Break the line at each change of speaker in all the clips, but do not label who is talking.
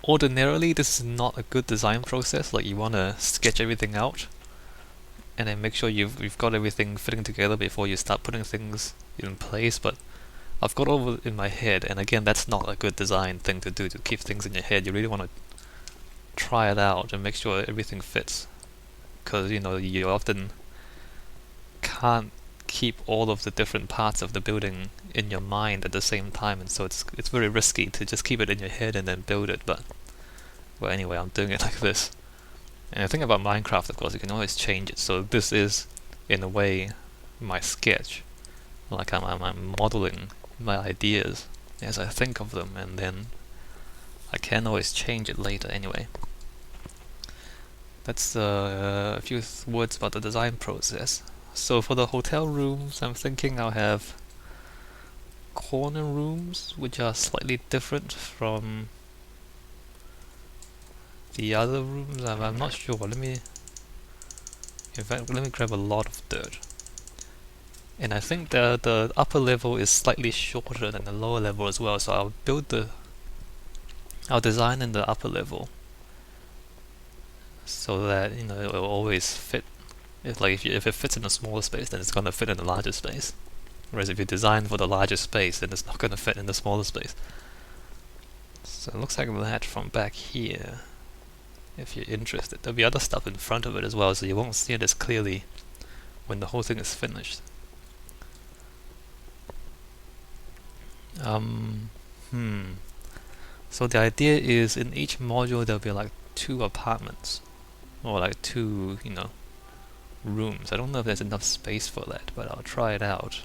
ordinarily this is not a good design process. Like, you want to sketch everything out and then make sure you've got everything fitting together before you start putting things in place, but I've got all in my head, and again, that's not a good design thing to do, to keep things in your head. You really want to try it out and make sure everything fits, because you often can't keep all of the different parts of the building in your mind at the same time, and so it's very risky to just keep it in your head and then build it. But well, anyway, I'm doing it like this. And the thing about Minecraft, of course, you can always change it. So this is, in a way, my sketch. Like I'm modeling my ideas as I think of them, and then I can always change it later anyway. That's a few words about the design process. So for the hotel rooms, I'm thinking I'll have corner rooms, which are slightly different from the other rooms. I'm not sure. Let me grab a lot of dirt. And I think the upper level is slightly shorter than the lower level as well, so I'll design in the upper level so that it will always fit. If it fits in a smaller space, then it's gonna fit in a larger space. Whereas if you design for the larger space, then it's not gonna fit in the smaller space. So it looks like that from back here. If you're interested, there'll be other stuff in front of it as well, so you won't see it as clearly when the whole thing is finished. So the idea is in each module there'll be like 2 apartments, or like 2, rooms. I don't know if there's enough space for that, but I'll try it out.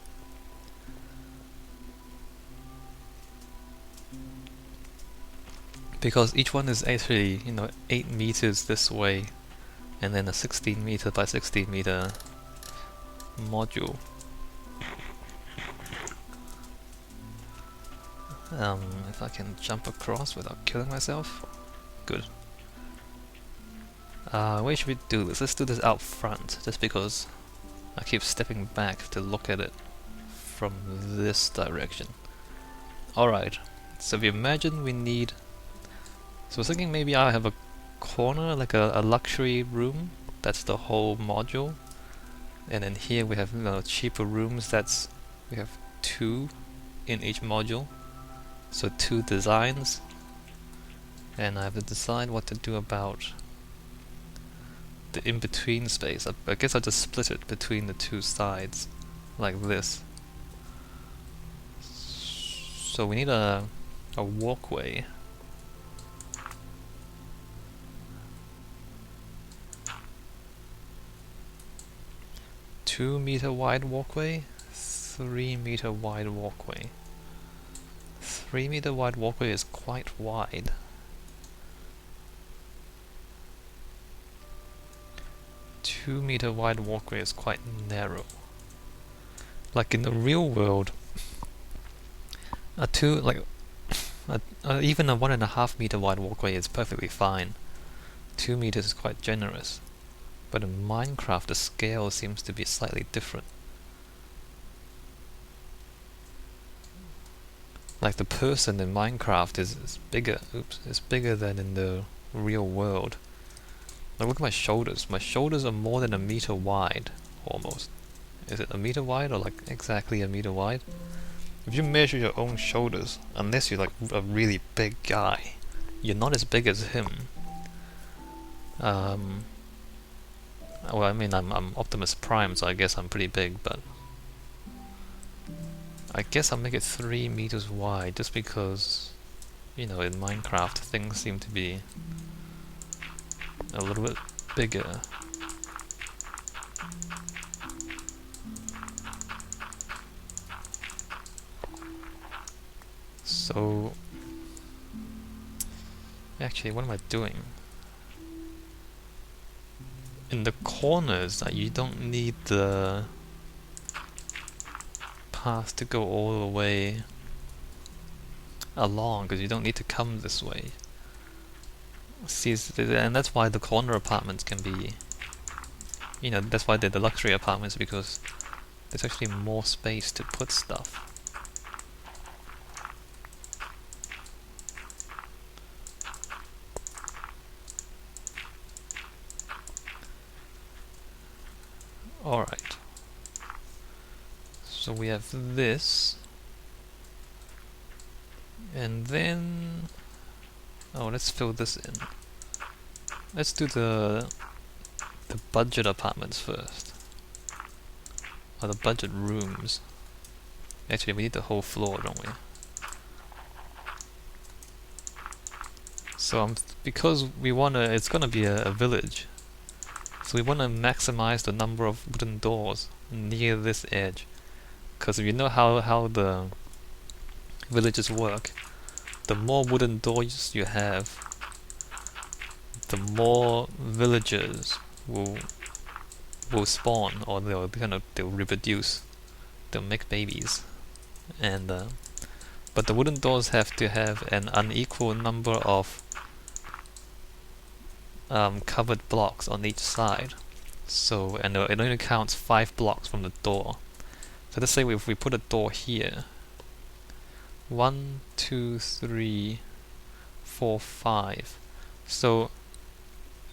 Because each one is actually, 8 meters this way, and then a 16 meter by 16 meter module. If I can jump across without killing myself. Good. Where should we do this? Let's do this out front, just because I keep stepping back to look at it from this direction. Alright, so if you imagine we need... So I was thinking maybe I have a corner, like a luxury room, that's the whole module. And then here we have cheaper rooms, we have 2 in each module. So 2 designs, and I have to decide what to do about the in-between space. I guess I'll just split it between the 2 sides, like this. So we need a walkway. Two-meter wide walkway, 3-meter wide walkway. 3-meter wide walkway is quite wide. Two-meter wide walkway is quite narrow. Like in the real world, even a 1.5 meter wide walkway is perfectly fine. 2 meters is quite generous. But in Minecraft, the scale seems to be slightly different. Like the person in Minecraft is bigger. Is bigger than in the real world. Like look at my shoulders. My shoulders are more than 1 meter wide, almost. Is it 1 meter wide or like exactly 1 meter wide? If you measure your own shoulders, unless you're like a really big guy, you're not as big as him. Well, I mean, I'm Optimus Prime, so I guess I'm pretty big, but I guess I'll make it 3 meters wide, just because, in Minecraft things seem to be a little bit bigger. So, actually, what am I doing? In the corners, you don't need the path to go all the way along, because you don't need to come this way. See, and that's why the corner apartments can be, that's why they're the luxury apartments, because there's actually more space to put stuff. Alright. So we have this. And then... oh, let's fill this in. Let's do the budget apartments first. Or the budget rooms. Actually, we need the whole floor, don't we? So because we wanna, it's gonna be a village. So we wanna maximize the number of wooden doors near this edge. Because if you know how the villages work, the more wooden doors you have, the more villagers will spawn, or they'll reproduce, they'll make babies, and but the wooden doors have to have an unequal number of covered blocks on each side. So, and it only counts 5 blocks from the door. So let's say if we put a door here, 1, 2, 3, 4, 5. So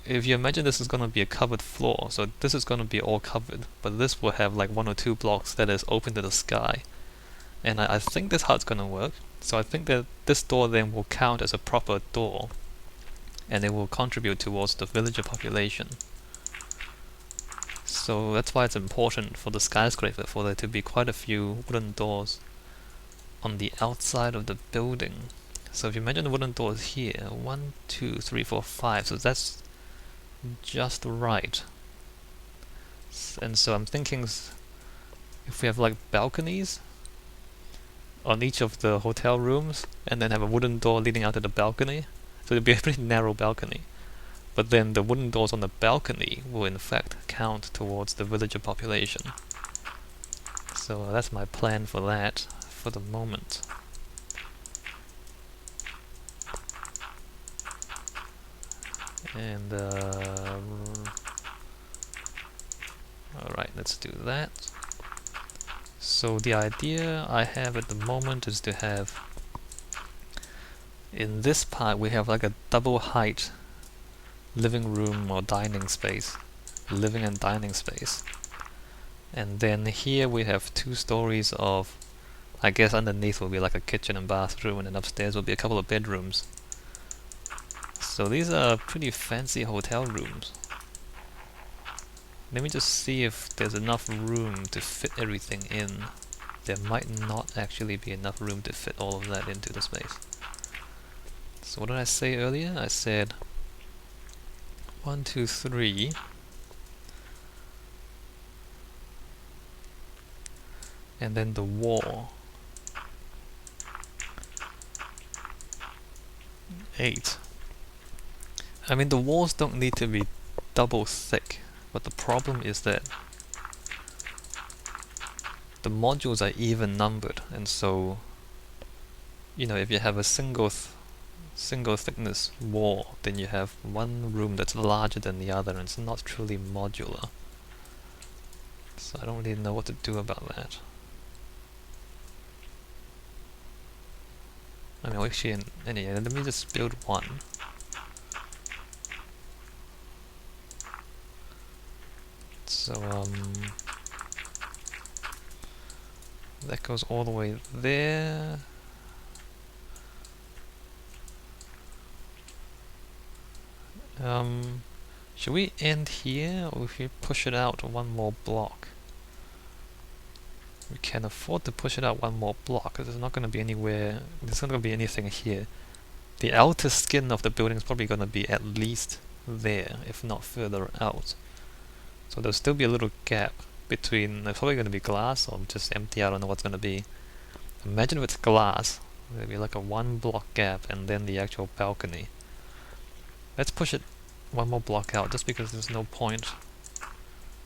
if you imagine this is going to be a covered floor, so this is going to be all covered, but this will have like 1 or 2 blocks that is open to the sky. And I think this hut's going to work. So I think that this door then will count as a proper door, and it will contribute towards the villager population. So that's why it's important for the skyscraper for there to be quite a few wooden doors on the outside of the building. So if you imagine the wooden doors here, 1, 2, 3, 4, 5, so that's just right. And so I'm thinking if we have like balconies on each of the hotel rooms, and then have a wooden door leading out to the balcony, so it'll be a pretty narrow balcony. But then the wooden doors on the balcony will in fact count towards the villager population. So that's my plan for that for the moment. And alright, let's do that. So the idea I have at the moment is to have, in this part we have like a double height living room or dining space, living and dining space. And then here we have 2 stories of, I guess underneath will be like a kitchen and bathroom, and then upstairs will be a couple of bedrooms. So these are pretty fancy hotel rooms. Let me just see if there's enough room to fit everything in. There might not actually be enough room to fit all of that into the space. So what did I say earlier? I said 1, 2, 3. And then the wall. 8. I mean, the walls don't need to be double thick, but the problem is that the modules are even numbered, and so, you know, if you have a single thickness wall, then you have one room that's larger than the other, and it's not truly modular. So I don't really know what to do about that. I mean, actually, anyway, let me just build one. So, that goes all the way there. Should we end here, or if we push it out 1 more block? We can afford to push it out 1 more block, because there's not going to be anywhere, there's not going to be anything here. The outer skin of the building is probably going to be at least there, if not further out. So there'll still be a little gap between, it's probably going to be glass or just empty, I don't know what's going to be. Imagine if it's glass, there'll be like a 1 block gap and then the actual balcony. Let's push it 1 more block out, just because there's no point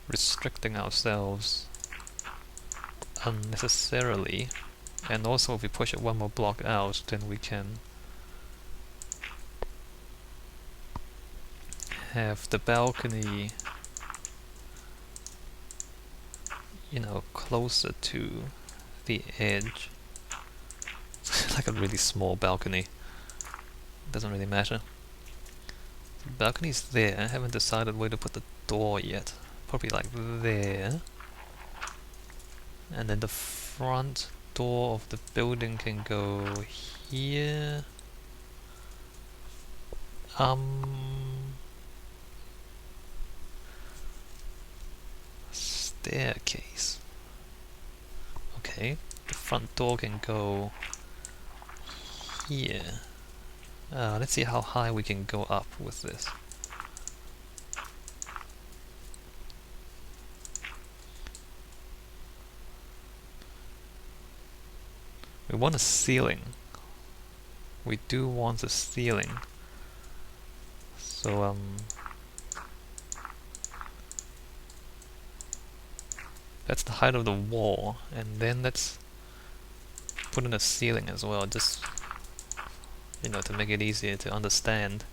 restricting ourselves unnecessarily. And also if we push it 1 more block out, then we can have the balcony, you know, closer to the edge. Like a really small balcony. Doesn't really matter. The balcony's there. I haven't decided where to put the door yet. probably like there. And then the front door of the building can go here. Staircase. Okay, the front door can go here. Let's see how high we can go up with this. We want a ceiling. We do want a ceiling. So, that's the height of the wall, and then let's put in a ceiling as well, just, you know, to make it easier to understand.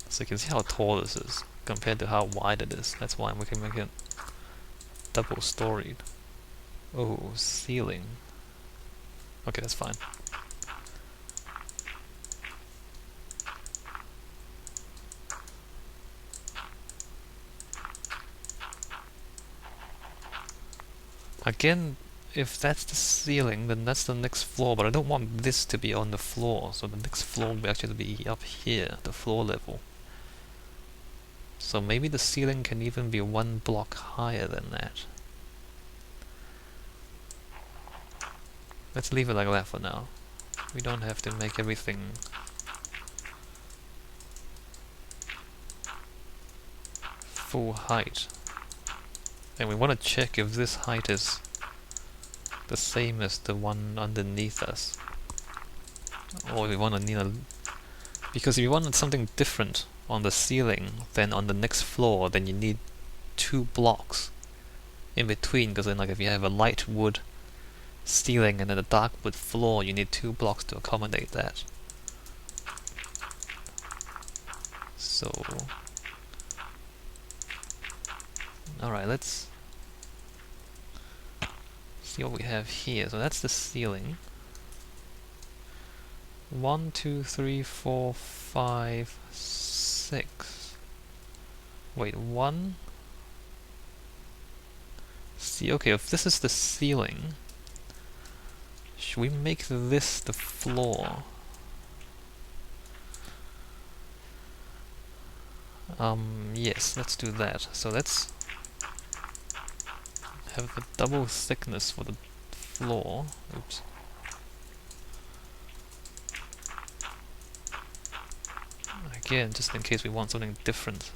So you can see how tall this is compared to how wide it is. That's why we can make it double-storied. Oh, ceiling. Okay, that's fine. Again, if that's the ceiling, then that's the next floor, but I don't want this to be on the floor, so the next floor will actually be up here, the floor level. So maybe the ceiling can even be one block higher than that. Let's leave it like that for now. We don't have to make everything full height. And we want to check if this height is the same as the one underneath us. Or we want to need a... Because if you wanted something different on the ceiling than on the next floor, then you need 2 blocks in between, because then like if you have a light wood ceiling and then a dark wood floor, you need 2 blocks to accommodate that. So... Alright, let's see what we have here. So that's the ceiling. 1, 2, 3, 4, 5, 6. Wait, 1? See, okay, if this is the ceiling, should we make this the floor? Yes, let's do that. So let's have a double thickness for the floor. Oops. Again, just in case we want something different.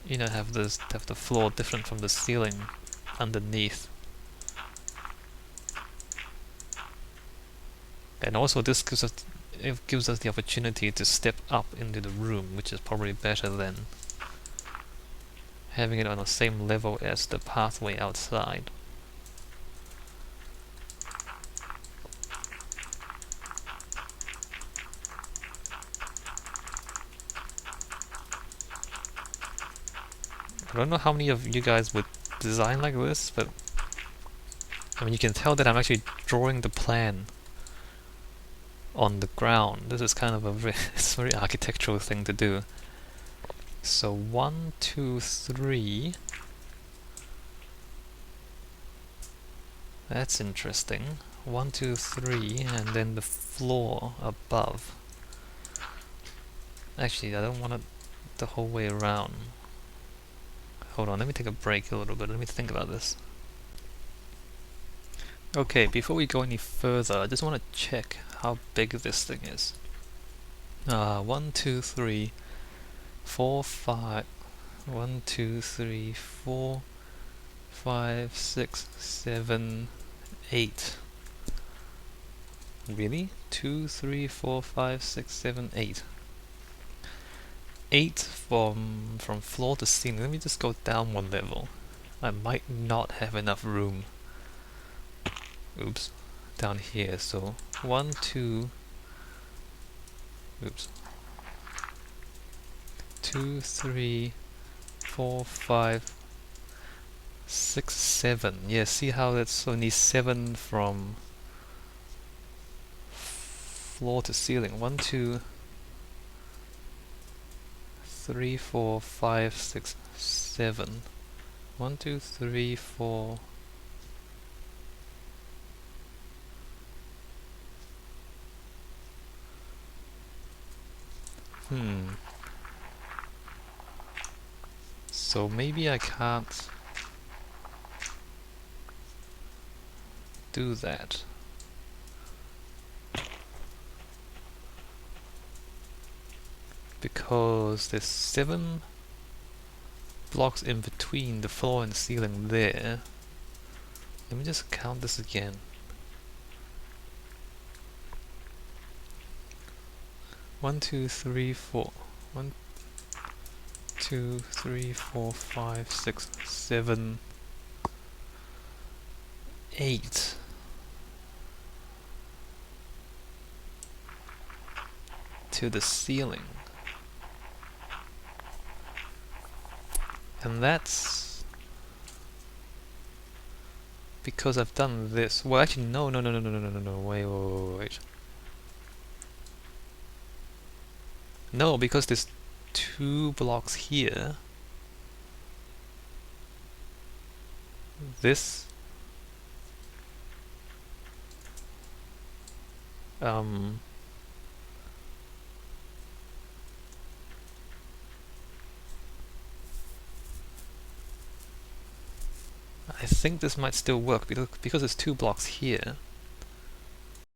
You know, have the floor different from the ceiling underneath. And also this gives us the opportunity to step up into the room, which is probably better than having it on the same level as the pathway outside. I don't know how many of you guys would design like this, but I mean, you can tell that I'm actually drawing the plan on the ground. This is kind of a it's a very architectural thing to do. So 1, 2, 3. That's interesting. 1, 2, 3, and then the floor above. Actually, I don't want it the whole way around. Hold on, let me take a break a little bit. Let me think about this. Okay, before we go any further, I just want to check how big this thing is. 1, 2, 3, 4, 5. 1, 2, 3, 4, 5, 6, 7, 8. Really? 2, 3, 4, 5, 6, 7, 8. 8 from floor to ceiling. Let me just go down one level. I might not have enough room. Oops. Down here. So 1, 2. Oops. 2, 3, 4, 5, 6, 7. Yeah, see how that's only 7 from floor to ceiling. 1, 2, 3, 4, 5, 6, 7. 1, 2, 3, 4. So maybe I can't do that. Because there's 7 blocks in between the floor and ceiling there. Let me just count this again. 1, 2, 3, 4. 1, 2, 3, 4, 5, 6, 7, 8. To the ceiling. And that's because I've done this. Well, actually, no, wait. No, because there's 2 blocks here. This I think this might still work because there's 2 blocks here.